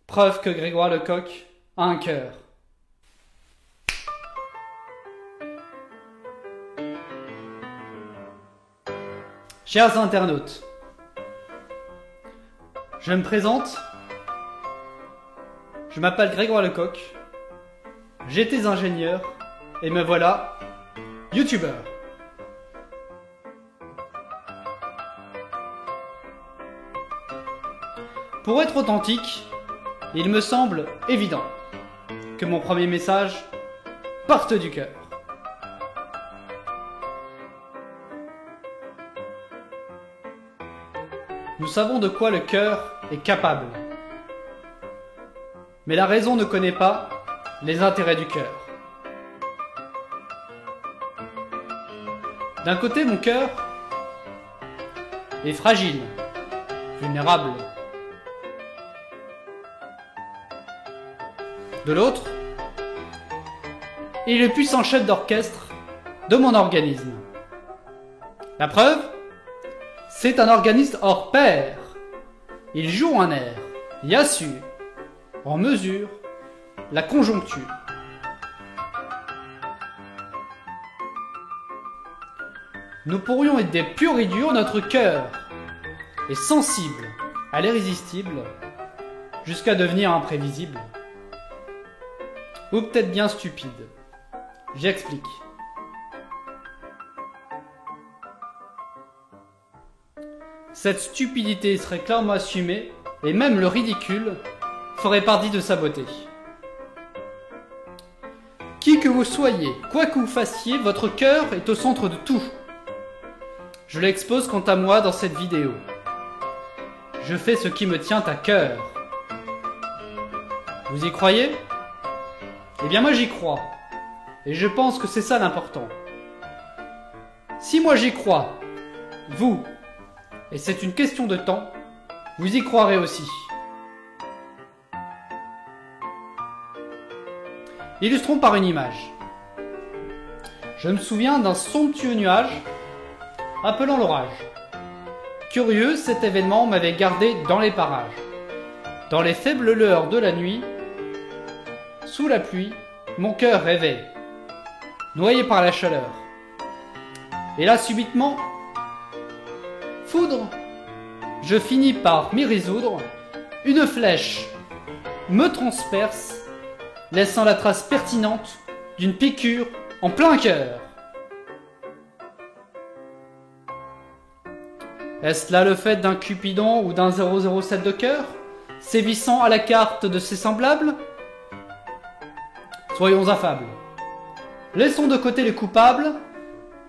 Preuve que Grégoire Lecoq a un cœur. Chers internautes, je me présente, je m'appelle Grégoire Lecoq, j'étais ingénieur et me voilà youtubeur. Pour être authentique, il me semble évident que mon premier message parte du cœur. Nous savons de quoi le cœur est capable. Mais la raison ne connaît pas les intérêts du cœur. D'un côté, mon cœur est fragile, vulnérable. De l'autre, il est le puissant chef d'orchestre de mon organisme. La preuve, c'est un organiste hors pair. Il joue un air, y assure, en mesure, la conjoncture. Nous pourrions être des purs et durs, notre cœur est sensible à l'irrésistible, jusqu'à devenir imprévisible. Ou peut-être bien stupide. J'explique. Cette stupidité serait clairement assumée, et même le ridicule ferait partie de sa beauté. Qui que vous soyez, quoi que vous fassiez, votre cœur est au centre de tout. Je l'expose quant à moi dans cette vidéo. Je fais ce qui me tient à cœur. Vous y croyez ? Eh bien moi j'y crois. Et je pense que c'est ça l'important. Si moi j'y crois, vous, et c'est une question de temps, vous y croirez aussi. Illustrons par une image. Je me souviens d'un somptueux nuage appelant l'orage. Curieux, cet événement m'avait gardé dans les parages. Dans les faibles lueurs de la nuit, sous la pluie, mon cœur rêvait, noyé par la chaleur. Et là, subitement, foudre, je finis par m'y résoudre. Une flèche me transperce, laissant la trace pertinente d'une piqûre en plein cœur. Est-ce là le fait d'un Cupidon ou d'un 007 de cœur, sévissant à la carte de ses semblables ? Soyons affables. Laissons de côté les coupables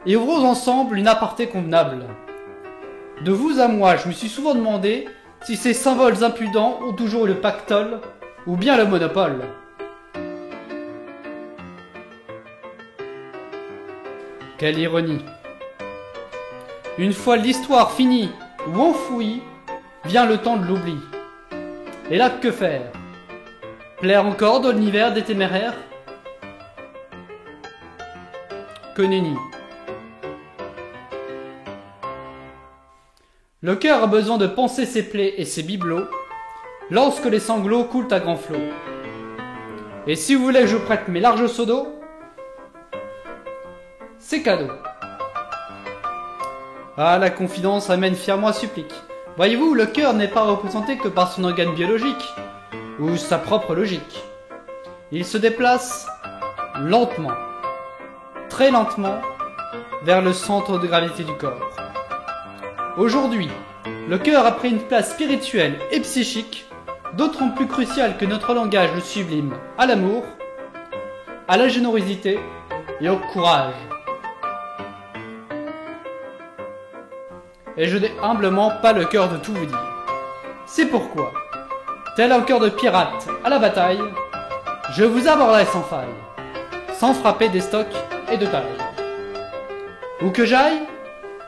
et ouvrons ensemble une aparté convenable. De vous à moi, je me suis souvent demandé si ces symboles impudents ont toujours le pactole ou bien le monopole. Quelle ironie. Une fois l'histoire finie ou enfouie, vient le temps de l'oubli. Et là, que faire ? Plaire encore dans l'univers des téméraires ? Que nenni. Le cœur a besoin de panser ses plaies et ses bibelots lorsque les sanglots coulent à grands flots. Et si vous voulez que je vous prête mes larges seaux d'eau, c'est cadeau. Ah, la confidence amène fièrement à supplique. Voyez-vous, le cœur n'est pas représenté que par son organe biologique ou sa propre logique. Il se déplace lentement, très lentement, vers le centre de gravité du corps. Aujourd'hui, le cœur a pris une place spirituelle et psychique, d'autant plus cruciale que notre langage le sublime à l'amour, à la générosité et au courage. Et je n'ai humblement pas le cœur de tout vous dire. C'est pourquoi, tel un cœur de pirate à la bataille, je vous aborderai sans faille, sans frapper des stocks et de taille. Où que j'aille,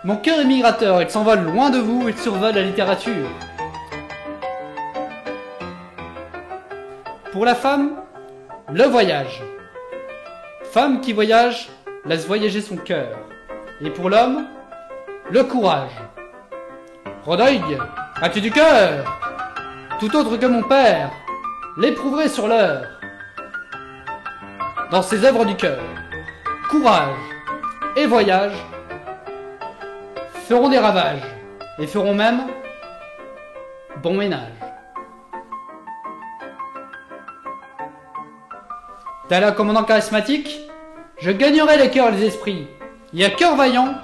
mon cœur est migrateur, il s'envole loin de vous, il survole la littérature. Pour la femme, le voyage. Femme qui voyage, laisse voyager son cœur. Et pour l'homme, le courage. Rodrigue, as-tu du cœur? Tout autre que mon père, l'éprouverez sur l'heure. Dans ces œuvres du cœur, courage et voyage feront des ravages et feront même bon ménage. Tel un commandant charismatique, je gagnerai les cœurs et les esprits. Et à cœur vaillant,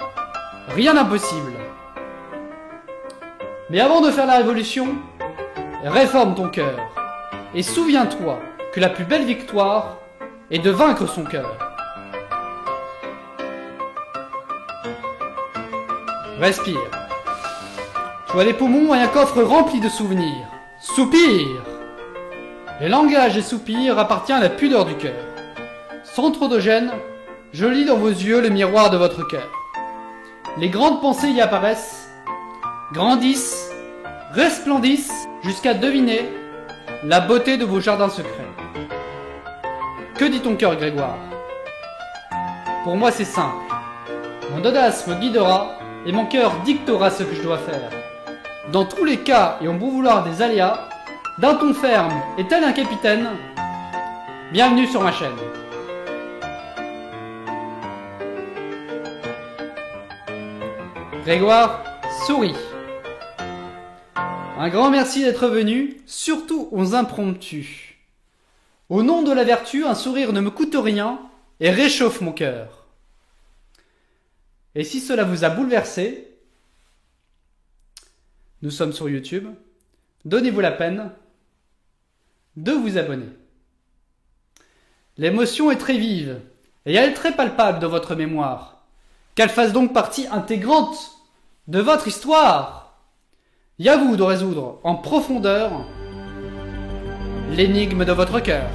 rien d'impossible. Mais avant de faire la révolution, réforme ton cœur. Et souviens-toi que la plus belle victoire est de vaincre son cœur. Respire. Tu as les poumons et un coffre rempli de souvenirs. Soupire. Les langages et soupirs appartiennent à la pudeur du cœur. Sans trop de gêne, je lis dans vos yeux le miroir de votre cœur. Les grandes pensées y apparaissent, grandissent, resplendissent, jusqu'à deviner la beauté de vos jardins secrets. Que dit ton cœur, Grégoire? Pour moi, c'est simple. Mon audace me guidera et mon cœur dictera ce que je dois faire. Dans tous les cas et en bon vouloir des aléas, d'un ton ferme et tel un capitaine, bienvenue sur ma chaîne. Grégoire sourit. Un grand merci d'être venu, surtout aux impromptus. Au nom de la vertu, un sourire ne me coûte rien et réchauffe mon cœur. Et si cela vous a bouleversé, nous sommes sur YouTube, donnez-vous la peine de vous abonner. L'émotion est très vive et elle est très palpable dans votre mémoire. Qu'elle fasse donc partie intégrante de votre histoire. Et à vous de résoudre en profondeur l'énigme de votre cœur.